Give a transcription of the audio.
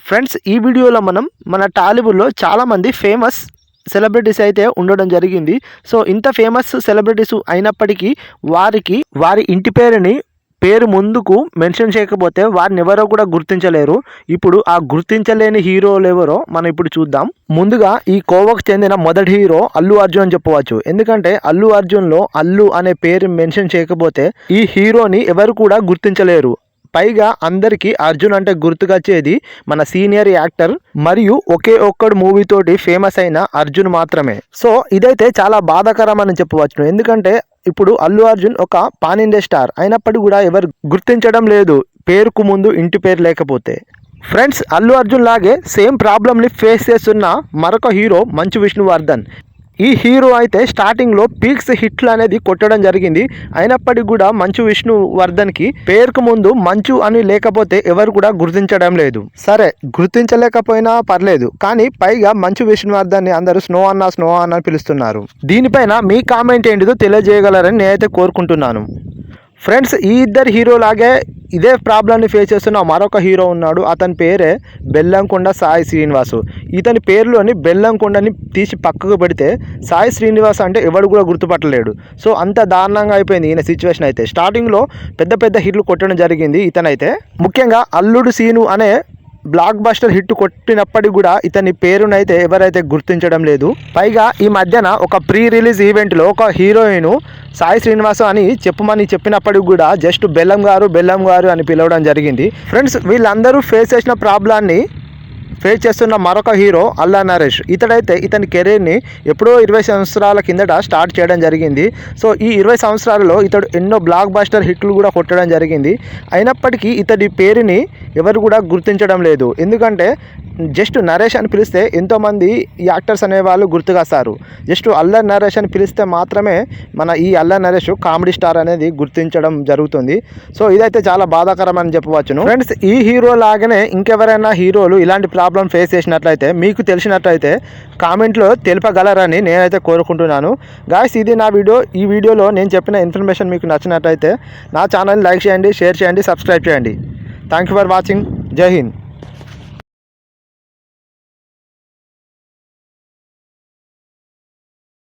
Friends ఈ వీడియోలో మనం మన టాలీవుడ్లో చాలామంది ఫేమస్ సెలబ్రిటీస్ అయితే ఉండడం జరిగింది. సో ఇంత ఫేమస్ సెలబ్రిటీస్ అయినప్పటికీ వారి ఇంటి పేరు ముందుకు మెన్షన్ చేయకపోతే వారిని ఎవరో కూడా గుర్తించలేరు. ఇప్పుడు ఆ గుర్తించలేని హీరోలు ఎవరో మనం ఇప్పుడు చూద్దాం. ముందుగా ఈ కోవకు చెందిన మొదటి హీరో అల్లు అర్జున్ అని చెప్పవచ్చు. ఎందుకంటే అల్లు అర్జున్లో అల్లు అనే పేరు మెన్షన్ చేయకపోతే ఈ హీరోని ఎవరు కూడా గుర్తించలేరు. పైగా అందరికీ అర్జున్ అంటే గుర్తుకొచ్చేది మన సీనియర్ యాక్టర్ మరియు ఒకే ఒక్కడు మూవీతోటి ఫేమస్ అయిన అర్జున్ మాత్రమే. సో ఇదైతే చాలా బాధాకరం అని చెప్పవచ్చు. ఎందుకంటే ఇప్పుడు అల్లు అర్జున్ ఒక పాన్ ఇండియా స్టార్ అయినప్పటికీ కూడా ఎవరు గుర్తించడం లేదు పేరుకు ముందు ఇంటి పేరు లేకపోతే. ఫ్రెండ్స్ అల్లు అర్జున్ లాగే సేమ్ ప్రాబ్లమ్ని ఫేస్ చేస్తున్న మరొక హీరో మంచు విష్ణువర్ధన్. ఈ హీరో అయితే స్టార్టింగ్లో పీక్స్ హిట్లు అనేది కొట్టడం జరిగింది. అయినప్పటికీ కూడా మంచు విష్ణువర్ధన్కి పేరుకు ముందు మంచు అని లేకపోతే ఎవరు కూడా గుర్తించడం లేదు. సరే గుర్తించలేకపోయినా పర్లేదు, కానీ పైగా మంచు విష్ణువర్ధన్ని అందరూ స్నో అన్న అని పిలుస్తున్నారు. దీనిపైన మీ కామెంట్ ఏంటిదో తెలియజేయగలరని నేనైతే కోరుకుంటున్నాను. ఫ్రెండ్స్ ఈ ఇద్దరు హీరోలాగే ఇదే ప్రాబ్లమ్ని ఫేస్ చేస్తున్న మరొక హీరో ఉన్నాడు. అతని పేరే బెల్లంకొండ సాయి శ్రీనివాసు. ఇతని పేరులోని బెల్లంకొండని తీసి పక్కకు పెడితే సాయి శ్రీనివాస్ అంటే ఎవడు కూడా గుర్తుపట్టలేడు. సో అంత దారుణంగా అయిపోయింది ఈయన సిచ్యువేషన్. అయితే స్టార్టింగ్లో పెద్ద హిట్లు కొట్టడం జరిగింది ఇతనైతే. ముఖ్యంగా అల్లుడు సీను అనే బ్లాక్ బస్టర్ హిట్ కొట్టినప్పటికీ కూడా ఇతని పేరునైతే ఎవరైతే గుర్తించడం లేదు. పైగా ఈ మధ్యన ఒక ప్రీ రిలీజ్ ఈవెంట్లో ఒక హీరోయిన్ సాయి శ్రీనివాసు అని చెప్పినప్పటికి కూడా జస్ట్ బెల్లం గారు అని పిలవడం జరిగింది. ఫ్రెండ్స్ వీళ్ళందరూ ఫేస్ చేసిన ప్రాబ్లాన్ని ఫేస్ చేస్తున్న మరొక హీరో అల్లా నరేష్. ఇతని కెరీర్ని ఎప్పుడో 20 సంవత్సరాల కిందట స్టార్ట్ చేయడం జరిగింది. సో ఈ 20 సంవత్సరాలలో ఇతడు ఎన్నో బ్లాక్ బస్టర్ హిట్లు కూడా కొట్టడం జరిగింది. అయినప్పటికీ ఇతడి పేరుని ఎవరు కూడా గుర్తించడం లేదు. ఎందుకంటే జస్ట్ నరేష్ అని పిలిస్తే ఎంతోమంది యాక్టర్స్ అనేవాళ్ళు గుర్తుకొస్తారు. జస్ట్ అల్లా నరేష్ అని పిలిస్తే మాత్రమే మన ఈ అల్లా నరేష్ కామెడీ స్టార్ అనేది గుర్తించడం జరుగుతుంది. సో ఇదైతే చాలా బాధాకరం అని చెప్పవచ్చును. ఫ్రెండ్స్ ఈ హీరో లాగానే ఇంకెవరైనా హీరోలు ఇలాంటి ప్రాబ్లం ఫేస్ చేసినట్లయితే మీకు తెలిసినట్లయితే కామెంట్లో తెలుపగలరని నేనైతే కోరుకుంటున్నాను. గాయ్స్ ఇది నా వీడియో. ఈ వీడియోలో నేను చెప్పిన ఇన్ఫర్మేషన్ మీకు నచ్చినట్లయితే నా ఛానల్ని లైక్ చేయండి, షేర్ చేయండి, సబ్స్క్రైబ్ చేయండి. Thank you for watching. జై హింద్.